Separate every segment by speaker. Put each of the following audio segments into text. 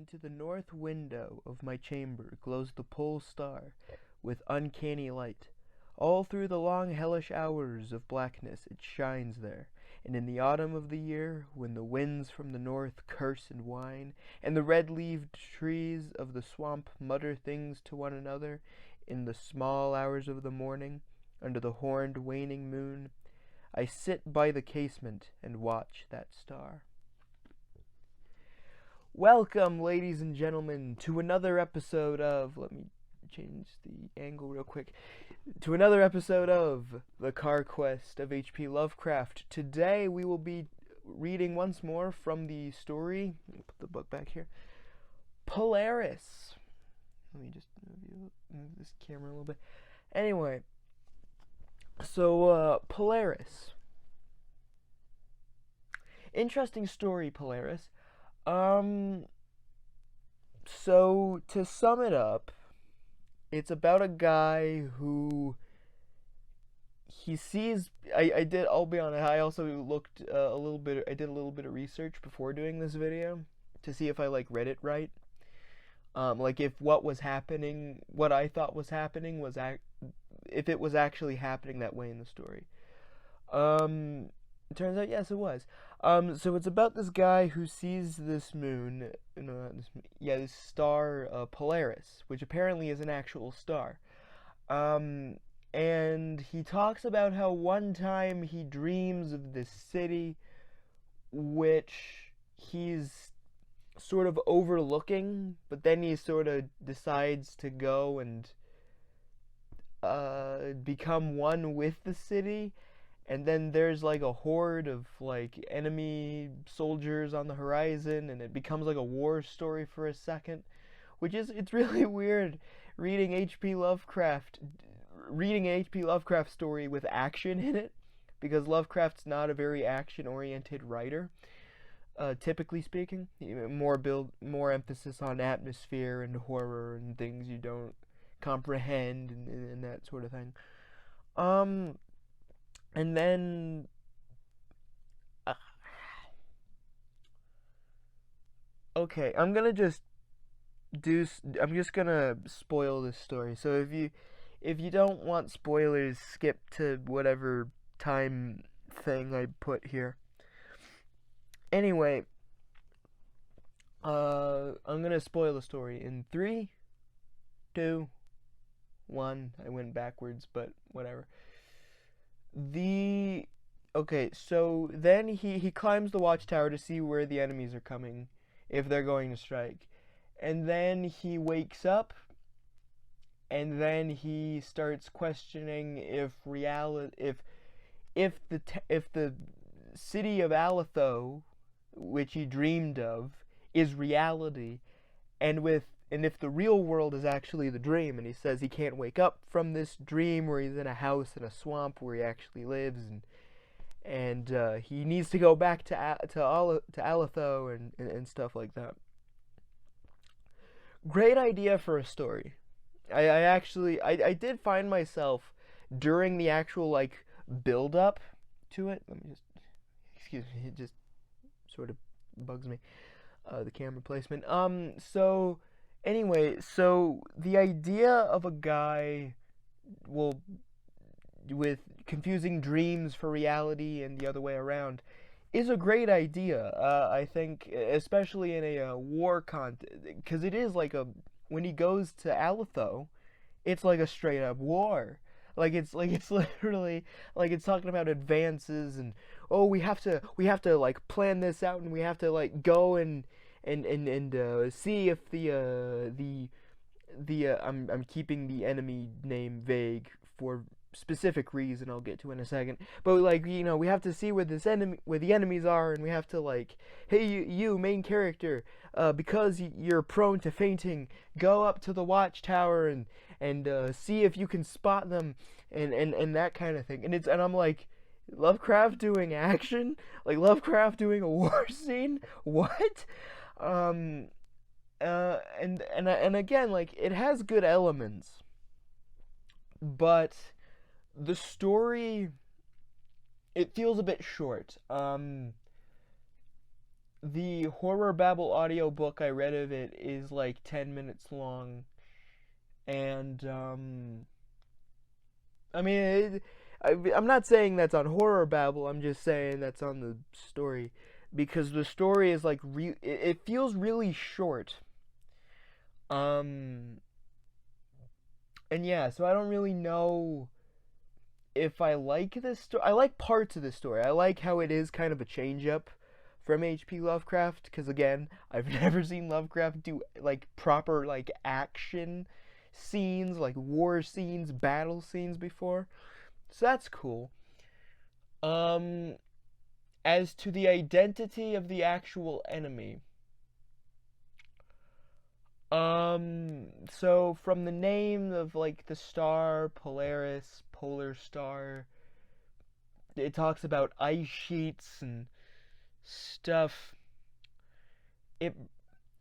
Speaker 1: Into the north window of my chamber glows the pole star with uncanny light. All through the long hellish hours of blackness it shines there, and in the autumn of the year, when the winds from the north curse and whine, and the red-leaved trees of the swamp mutter things to one another, in the small hours of the morning, under the horned waning moon, I sit by the casement and watch that star. Welcome, ladies and gentlemen, to another episode of, let me change the angle real quick, to another episode of the Carr-Quest of H.P. Lovecraft. Today we will be reading once more from the story, let me put the book back here, Polaris. Let me just move this camera a little bit. Anyway, so Polaris. Interesting story, Polaris. So to sum it up, it's about a guy who he sees. I'll be honest. I also looked a little bit. I did a little bit of research before doing this video to see if I read it right. Like if what was happening, what I thought was happening was if it was actually happening that way in the story. It turns out, yes, it was. So it's about this guy who sees this moon, this star, Polaris, which apparently is an actual star. And he talks about how one time he dreams of this city, which he's sort of overlooking, but then he sort of decides to go and become one with the city. And then there's a horde of enemy soldiers on the horizon, and it becomes a war story for a second, it's really weird reading H.P. Lovecraft story with action in it, because Lovecraft's not a very action-oriented writer, typically speaking. More emphasis on atmosphere and horror and things you don't comprehend and that sort of thing. And then, okay, I'm just gonna spoil this story. So if you don't want spoilers, skip to whatever time thing I put here. Anyway, I'm gonna spoil the story in 3, 2, 1. I went backwards, but whatever. Okay, so then he climbs the watchtower to see where the enemies are coming, if they're going to strike. And then he wakes up, and then he starts questioning if the city of Aletho, which he dreamed of, is reality, and if the real world is actually the dream. And he says he can't wake up from this dream where he's in a house in a swamp where he actually lives, and he needs to go back to Aletho and stuff like that. Great idea for a story. I did find myself during the actual build up to it. Let me just, excuse me, it just sort of bugs me, the camera placement. So anyway, so the idea of a guy with confusing dreams for reality and the other way around is a great idea. I think, especially in a war context, because it is when he goes to Aletho, it's a straight up war. It's literally it's talking about advances and we have to plan this out, and we have to go and see if I'm keeping the enemy name vague for specific reason I'll get to in a second, but we have to see where the enemies are, and we have to hey, you main character, because you're prone to fainting, go up to the watchtower and see if you can spot them, and that kind of thing. And I'm Lovecraft doing action, Lovecraft doing a war scene, what? And again, it has good elements, but the story, it feels a bit short. the Horror Babble audiobook I read of it is like 10 minutes long, and I mean, I'm not saying that's on Horror Babble. I'm just saying that's on the story, because the story is like it feels really short. Um, and yeah, so I don't really know if I like this story. I like parts of the story. I like how it is kind of a change up from H.P. Lovecraft, because again, I've never seen Lovecraft do like proper like action scenes, like war scenes, battle scenes before. So that's cool. Um, as to the identity of the actual enemy, so from the name of like the star, Polaris, polar star, it talks about ice sheets and stuff. It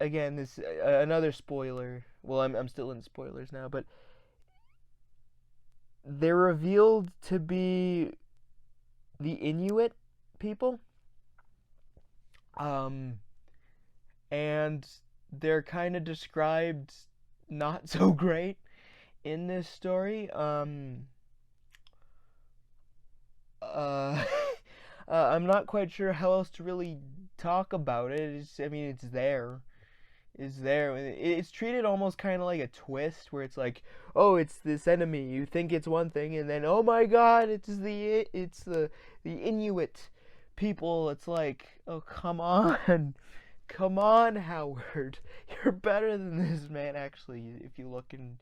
Speaker 1: again, this another spoiler. Well, I'm still in spoilers now, but they're revealed to be the Inuit people. Um, and they're kind of described not so great in this story. Uh, I'm not quite sure how else to really talk about it. I mean, it's there. It's there. It's treated almost kind of like a twist, where it's like, oh, it's this enemy. You think it's one thing, and then, oh my God, it's the Inuit people. It's like, oh, come on. Come on, Howard. You're better than this man. Actually, if you look and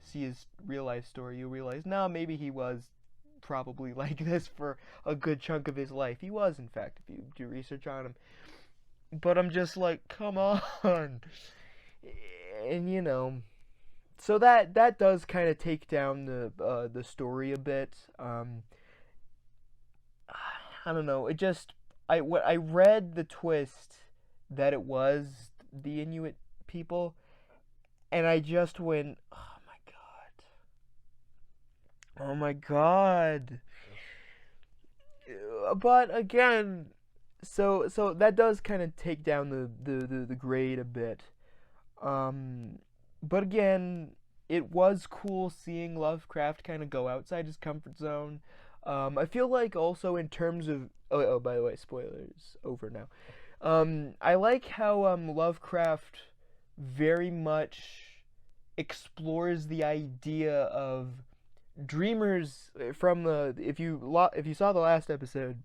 Speaker 1: see his real life story, you realize, no, maybe he was probably like this for a good chunk of his life. He was, in fact, if you do research on him. But I'm just like, come on. And so that does kind of take down the story a bit. I don't know. It just I read the twist that it was the Inuit people, and I just went, oh my God, oh my God. But again, so that does kind of take down the grade a bit. Um, but again, it was cool seeing Lovecraft kind of go outside his comfort zone. I feel like also in terms of by the way, spoilers over now. I like how Lovecraft very much explores the idea of dreamers from the if you saw the last episode,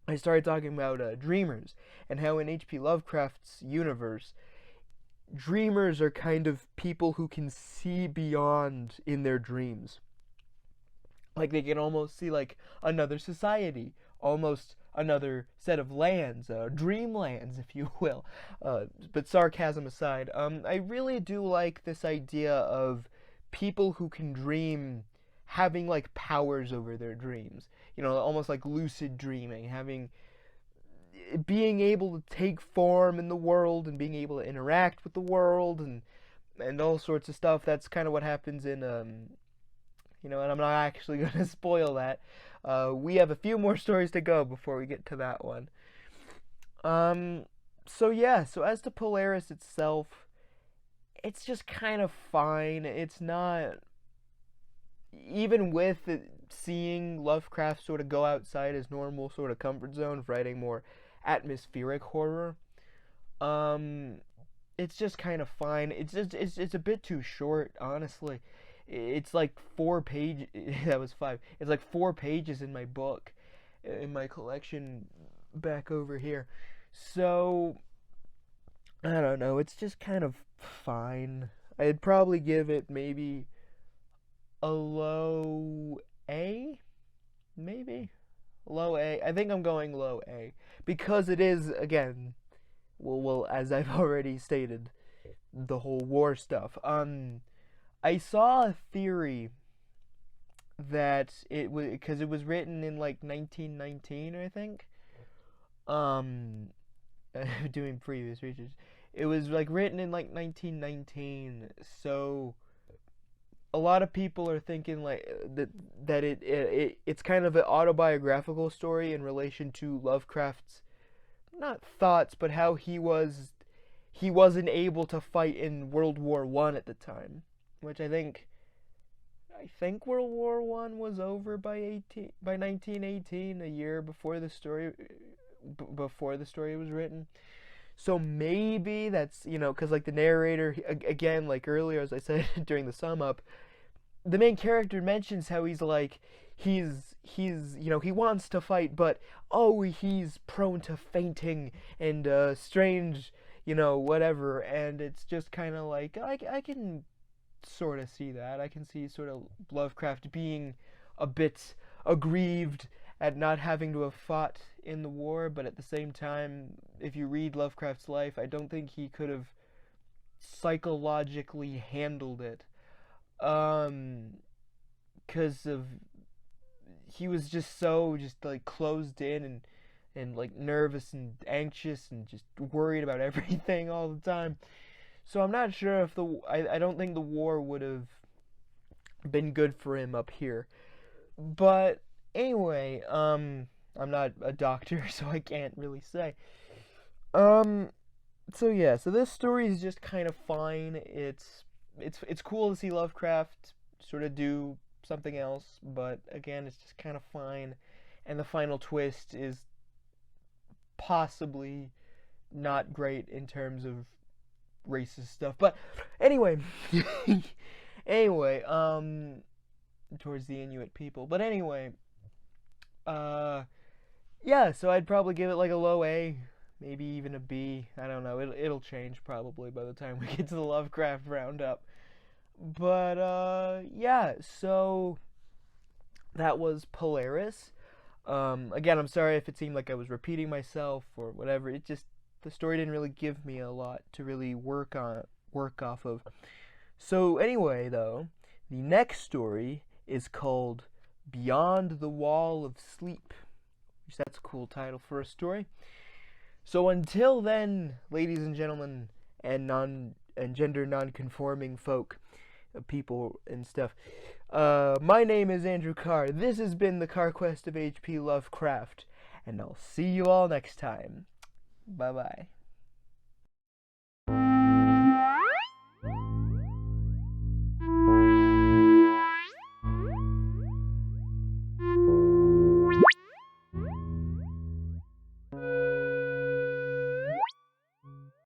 Speaker 1: I started talking about dreamers, and how in H.P. Lovecraft's universe, dreamers are kind of people who can see beyond in their dreams. Like they can almost see like another society, almost another set of lands, dreamlands, if you will. But sarcasm aside, I really do like this idea of people who can dream having like powers over their dreams. Almost like lucid dreaming, being able to take form in the world and being able to interact with the world and all sorts of stuff. That's kind of what happens in and I'm not actually going to spoil that. We have a few more stories to go before we get to that one. So yeah, so as to Polaris itself, it's just kind of fine. It's not, even with seeing Lovecraft sort of go outside his normal sort of comfort zone of writing more atmospheric horror, it's just kind of fine. It's a bit too short, honestly. It's like 4 pages. That was 5. It's like 4 pages in my book, in my collection back over here. So I don't know. It's just kind of fine. I'd probably give it maybe a low A, maybe low A. I think I'm going low A, because it is, again, well, as I've already stated, the whole war stuff. I saw a theory that it was because it was written in like 1919, I think. Doing previous research, it was like written in like 1919. So a lot of people are thinking like it's kind of an autobiographical story in relation to Lovecraft's not thoughts, but how he wasn't able to fight in World War One at the time, which I think World War One was over by 1918, a year before the story was written. So maybe that's, because like the narrator, again, like earlier, as I said during the sum up, the main character mentions how he wants to fight, but he's prone to fainting and strange, whatever. And it's just kind of like, I can sort of see that. I can see sort of Lovecraft being a bit aggrieved at not having to have fought in the war, but at the same time, if you read Lovecraft's life, I don't think he could have psychologically handled it. Because of he was just so like closed in and like nervous and anxious and just worried about everything all the time. So I'm not sure if I don't think the war would have been good for him up here. But anyway, I'm not a doctor, so I can't really say. So yeah, so this story is just kind of fine. It's cool to see Lovecraft sort of do something else, but again, it's just kind of fine. And the final twist is possibly not great in terms of racist stuff. But anyway, towards the Inuit people. But anyway, yeah, so I'd probably give it like a low A, maybe even a B. I don't know. It'll change probably by the time we get to the Lovecraft roundup. But yeah, so that was Polaris. Again, I'm sorry if it seemed like I was repeating myself or whatever. It just, the story didn't really give me a lot to really work off of. So anyway, though, the next story is called Beyond the Wall of Sleep, which that's a cool title for a story. So until then, ladies and gentlemen, and gender non-conforming folk, people and stuff, my name is Andrew Carr. This has been the Carr-Quest of H.P. Lovecraft, and I'll see you all next time. Bye-bye.